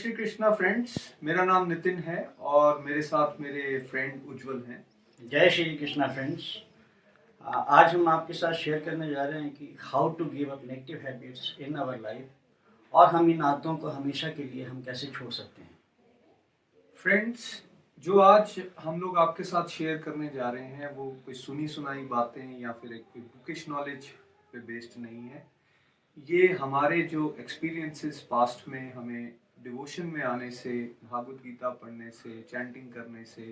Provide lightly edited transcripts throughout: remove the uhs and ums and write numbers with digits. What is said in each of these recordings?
Shri Krishna friends. मेरा नाम नितिन है और मेरे साथ मेरे फ्रेंड उज्जवल हैं। जय श्री कृष्णा फ्रेंड्स। आज हम आपके साथ शेयर करने जा रहे हैं कि how to give up negative habits in our life और हम इन आदतों को हमेशा के लिए हम कैसे छोड़ सकते हैं। फ्रेंड्स, जो आज हम लोग आपके साथ शेयर करने जा रहे हैं वो कोई सुनी सुनाई बातें या फिर एक कोई बुकिश नॉलेज पे बेस्ड नहीं है। ये हमारे जो एक्सपीरियंसेस पास्ट में हमें डिवोशन में आने से, भागवत गीता पढ़ने से, चैंटिंग करने से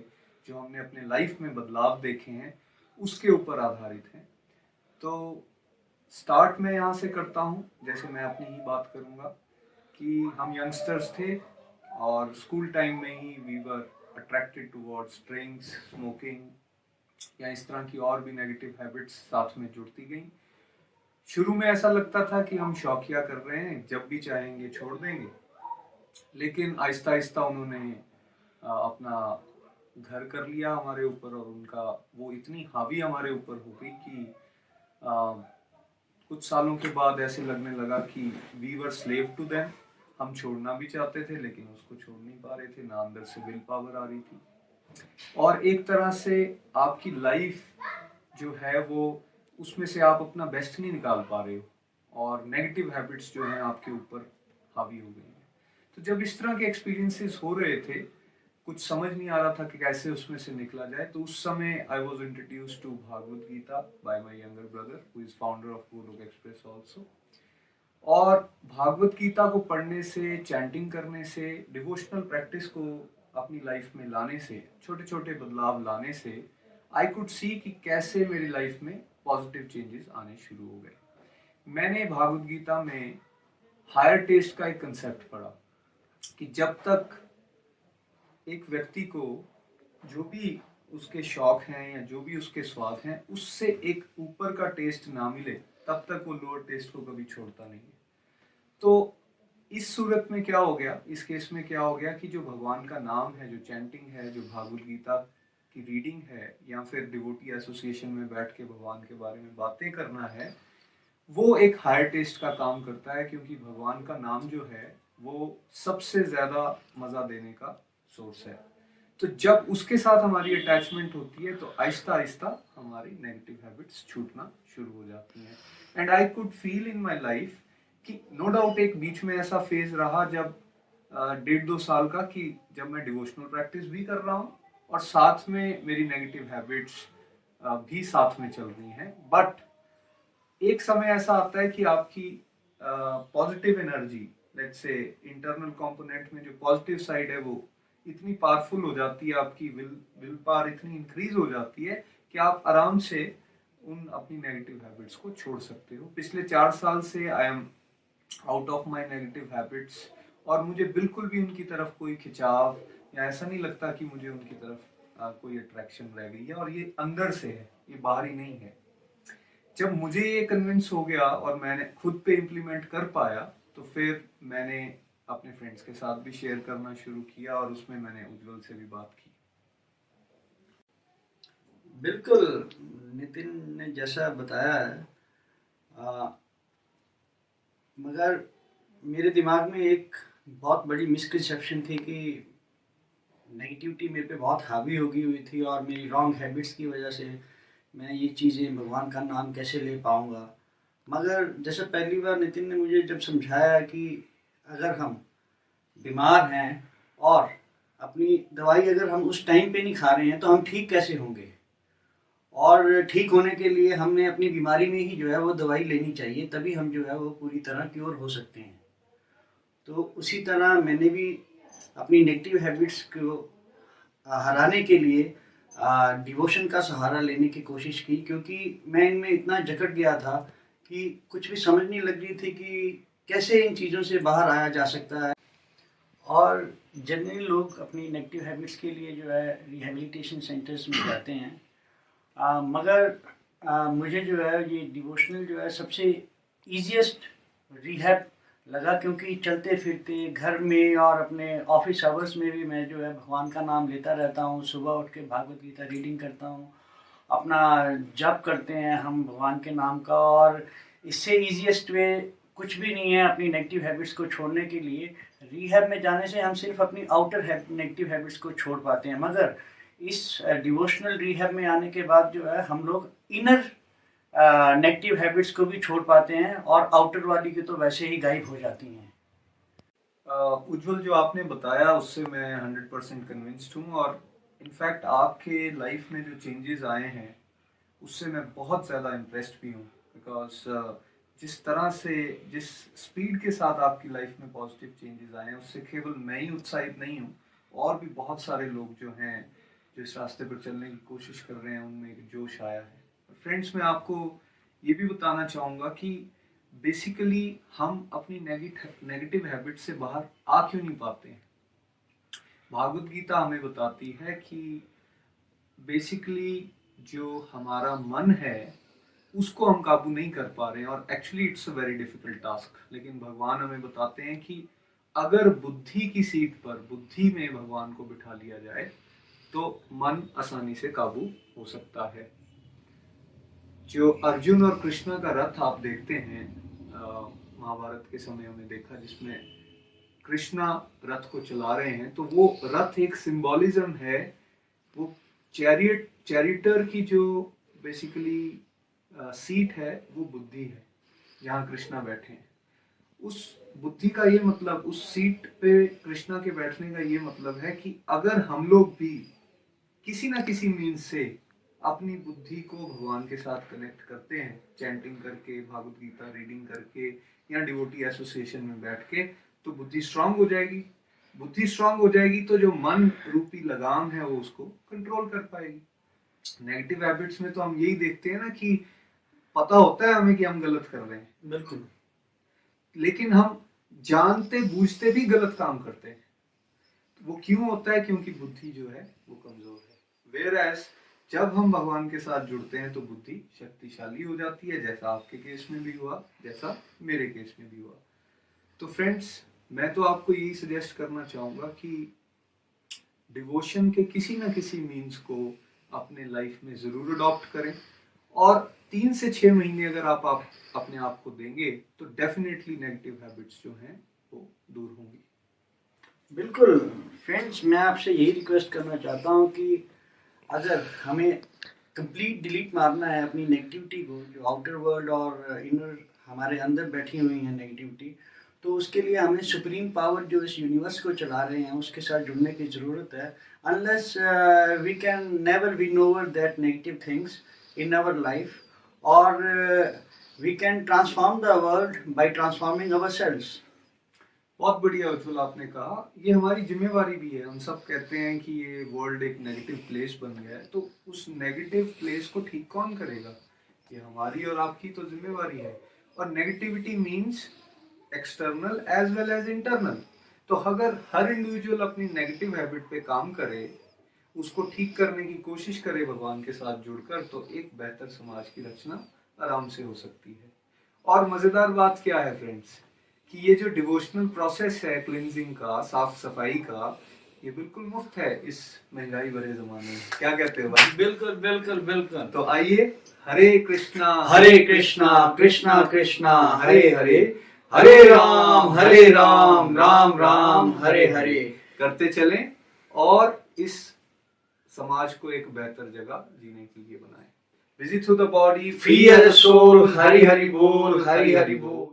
जो हमने अपने लाइफ में बदलाव देखे हैं उसके ऊपर आधारित हैं। तो स्टार्ट मैं यहाँ से करता हूँ। जैसे मैं अपनी ही बात करूँगा कि हम यंगस्टर्स थे और स्कूल टाइम में ही we were attracted towards drinks, smoking या इस तरह की और भी नेगेटिव हैबिट्स साथ में जुड़ती गई। शुरू में ऐसा लगता था कि हम शौकिया कर रहे हैं, जब भी चाहेंगे छोड़ देंगे, लेकिन आहिस्ता आहिस्ता उन्होंने अपना घर कर लिया हमारे ऊपर और उनका वो इतनी हावी हमारे ऊपर हो गई कि कुछ सालों के बाद ऐसे लगने लगा कि we were slave to them. हम छोड़ना भी चाहते थे लेकिन उसको छोड़ नहीं पा रहे थे, ना अंदर से विल पावर आ रही थी। और एक तरह से आपकी लाइफ जो है वो उसमें से आप अपना बेस्ट नहीं निकाल पा रहे हो और नेगेटिव हैबिट्स जो हैं आपके ऊपर हावी हो गई हैं। तो जब इस तरह के एक्सपीरियंसेस हो रहे थे, कुछ समझ नहीं आ रहा था कि कैसे उसमें से निकला जाए। तो उस समय I was introduced to Bhagavad Gita by my younger brother who is founder of Golok Express also. और भागवत गीता को पढ़ने से, चैंटिंग करने से, डिवोशनल प्रैक्टिस को अपनी लाइफ में लाने से, छोटे छोटे बदलाव लाने से आई कुड सी कि कैसे मेरी लाइफ में पॉजिटिव चेंजेस आने शुरू हो गए। मैंने भागवत गीता में हायर टेस्ट का एक कंसेप्ट पढ़ा कि जब तक एक व्यक्ति को जो भी उसके शौक हैं या जो भी उसके स्वाद हैं उससे एक ऊपर का टेस्ट ना मिले तब तक वो लोअर टेस्ट को कभी छोड़ता नहीं है। तो इस सूरत में क्या हो गया, इस केस में क्या हो गया कि जो भगवान का नाम है, जो चैंटिंग है, जो भागवत गीता की रीडिंग है या फिर डिवोटी एसोसिएशन में बैठ के भगवान के बारे में बातें करना है, वो एक हायर टेस्ट का काम करता है। क्योंकि भगवान का नाम जो है वो सबसे ज्यादा मजा देने का सोर्स है। तो जब उसके साथ हमारी अटैचमेंट होती है तो आहिस्ता आहिस्ता हमारी नेगेटिव हैबिट्स छूटना शुरू हो जाती हैं। And I could feel in my life कि नो डाउट एक बीच में ऐसा फेज रहा जब 1.5-2 साल का कि जब मैं डिवोशनल प्रैक्टिस भी कर रहा हूँ और साथ में मेरी नेगेटिव हैबिट्स भी साथ में चल रही हैं। बट एक समय ऐसा आता है कि आपकी positive energy, let's say internal component में जो पॉजिटिव साइड है वो इतनी पावरफुल हो जाती है, आपकी विल पावर इतनी इंक्रीज हो जाती है कि आप आराम से उन अपनी नेगेटिव हैबिट्स को छोड़ सकते हो। पिछले 4 साल से I am out of my negative habits और मुझे बिल्कुल भी उनकी तरफ कोई खिंचाव या ऐसा नहीं लगता कि मुझे उनकी तरफ कोई अट्रैक्शन रह गई है। और ये अंदर से है, ये बाहरी नहीं है। जब मुझे ये कन्विंस हो गया और मैंने खुद पे इम्प्लीमेंट कर पाया तो फिर मैंने अपने फ्रेंड्स के साथ भी शेयर करना शुरू किया और उसमें मैंने उज्जवल से भी बात की। बिल्कुल, नितिन ने जैसा बताया है, मगर मेरे दिमाग में एक बहुत बड़ी मिसकंसेप्शन थी कि नेगेटिविटी मेरे पे बहुत हावी हो गई हुई थी और मेरी रॉन्ग हैबिट्स की वजह से मैं ये चीज़ें, भगवान का नाम कैसे ले पाऊँगा। मगर जैसे पहली बार नितिन ने मुझे जब समझाया कि अगर हम बीमार हैं और अपनी दवाई अगर हम उस टाइम पे नहीं खा रहे हैं तो हम ठीक कैसे होंगे, और ठीक होने के लिए हमने अपनी बीमारी में ही जो है वो दवाई लेनी चाहिए, तभी हम जो है वो पूरी तरह क्योर हो सकते हैं। तो उसी तरह मैंने भी अपनी नेगेटिव हैबिट्स को हराने के लिए डिवोशन का सहारा लेने की कोशिश की, क्योंकि मैं इनमें इतना जकड़ गया था कि कुछ भी समझ नहीं लग रही थी कि कैसे इन चीज़ों से बाहर आया जा सकता है। और जनरली लोग अपनी नेगेटिव हैबिट्स के लिए जो है रिहेबिलिटेशन सेंटर्स में जाते हैं, मगर मुझे जो है ये डिवोशनल जो है सबसे ईजीएस्ट रिहैब लगा, क्योंकि चलते फिरते घर में और अपने ऑफिस आवर्स में भी मैं जो है भगवान का नाम लेता रहता हूँ। सुबह उठ के भागवत गीता रीडिंग करता हूँ, अपना जप करते हैं हम भगवान के नाम का। और इससे ईजीएस्ट वे कुछ भी नहीं है अपनी नेगेटिव हैबिट्स को छोड़ने के लिए। रिहैब में जाने से हम सिर्फ अपनी आउटर नेगेटिव हैबिट्स को छोड़ पाते हैं, मगर इस डिवोशनल रिहैब में आने के बाद जो है हम लोग इनर नेगेटिव हैबिट्स को भी छोड़ पाते हैं और आउटर वाली की तो वैसे ही गायब हो जाती हैं। उज्जवल, जो आपने बताया उससे मैं 100% कन्विंस्ड हूँ, और इनफैक्ट आपके लाइफ में जो चेंजेस आए हैं उससे मैं बहुत ज़्यादा इम्प्रेस्ड भी हूँ, बिकॉज जिस तरह से, जिस स्पीड के साथ आपकी लाइफ में पॉजिटिव चेंजेस आए हैं उससे केवल मैं ही उत्साहित नहीं हूँ, और भी बहुत सारे लोग जो हैं जो इस रास्ते पर चलने की कोशिश कर रहे हैं उनमें एक जोश आया है। फ्रेंड्स, मैं आपको ये भी बताना चाहूँगा कि बेसिकली हम अपनी नेगेटिव हैबिट से बाहर आ क्यों नहीं पाते हैं। भागवत गीता हमें बताती है कि बेसिकली जो हमारा मन है उसको हम काबू नहीं कर पा रहे हैं, और actually it's a very difficult task. लेकिन भगवान हमें बताते हैं कि अगर बुद्धि की सीट पर, बुद्धि में भगवान को बिठा लिया जाए तो मन आसानी से काबू हो सकता है। जो अर्जुन और कृष्णा का रथ आप देखते हैं महाभारत के समय में देखा, जिसमें कृष्णा रथ को चला रहे हैं, तो वो रथ एक सिंबॉलिज्म है। वो चैरिटर की जो बेसिकली सीट है वो बुद्धि है, जहाँ कृष्णा बैठे हैं। उस बुद्धि का ये मतलब, उस सीट पे कृष्णा के बैठने का ये मतलब है कि अगर हम लोग भी किसी ना किसी मीन्स से अपनी बुद्धि को भगवान के साथ कनेक्ट करते हैं, चैंटिंग करके, भागवत गीता रीडिंग करके, या डिवोटी एसोसिएशन में बैठ के, तो बुद्धि स्ट्रांग हो जाएगी। बुद्धि स्ट्रांग हो जाएगी तो जो मन रूपी लगाम है वो उसको कंट्रोल कर पाएगी। नेगेटिव हैबिट्स में तो हम यही देखते हैं ना कि पता होता है हमें कि हम गलत कर रहे हैं, बिल्कुल, लेकिन हम जानते बूझते भी गलत काम करते हैं। वो क्यों होता है? क्योंकि बुद्धि जो है वो कमजोर है। वेयरएज जब हम भगवान के साथ जुड़ते हैं तो बुद्धि शक्तिशाली हो जाती है, जैसा आपके केस में भी हुआ, जैसा मेरे केस में भी हुआ। तो फ्रेंड्स, मैं तो आपको यही सजेस्ट करना चाहूँगा कि डिवोशन के किसी ना किसी मीन्स को अपने लाइफ में ज़रूर अडॉप्ट करें, और 3 से 6 महीने अगर आप अपने आप को देंगे तो डेफिनेटली नेगेटिव हैबिट्स जो हैं वो दूर होंगी। बिल्कुल फ्रेंड्स, मैं आपसे यही रिक्वेस्ट करना चाहता हूँ कि अगर हमें कंप्लीट डिलीट मारना है अपनी नेगेटिविटी को, जो आउटर वर्ल्ड और इनर हमारे अंदर बैठी हुई है नेगेटिविटी, तो उसके लिए हमें सुप्रीम पावर जो इस यूनिवर्स को चला रहे हैं उसके साथ जुड़ने की ज़रूरत है। Unless we can never win over that negative things in our life, और we can transform the world by transforming ourselves. बहुत बढ़िया उज्जवल, आपने कहा ये हमारी जिम्मेवारी भी है। हम सब कहते हैं कि ये वर्ल्ड एक नेगेटिव प्लेस बन गया है, तो उस नेगेटिव प्लेस को ठीक कौन करेगा? ये हमारी और आपकी तो जिम्मेवारी है। और negativity means external as well as internal. तो अगर हर इंडिविजुअल अपनी नेगेटिव हैबिट पे काम करे, उसको ठीक करने की कोशिश करे भगवान के साथ जुड़कर, तो एक बेहतर समाज की रचना आराम से हो सकती है। और मजेदार बात क्या है फ्रेंड्स, कि ये जो डिवोशनल प्रोसेस है क्लिनजिंग का, साफ सफाई का, ये बिल्कुल मुफ्त है इस महंगाई भरे जमाने में। क्या कहते हो भाई? बिल्कुल बिल्कुल बिल्कुल। तो आइए, हरे कृष्णा कृष्णा कृष्णा हरे हरे, हरे राम राम राम हरे हरे करते चलें, और इस समाज को एक बेहतर जगह जीने के लिए बनाएं। Visit through the body, free as a soul, Hari Hari बोल, हरि हरि बोल।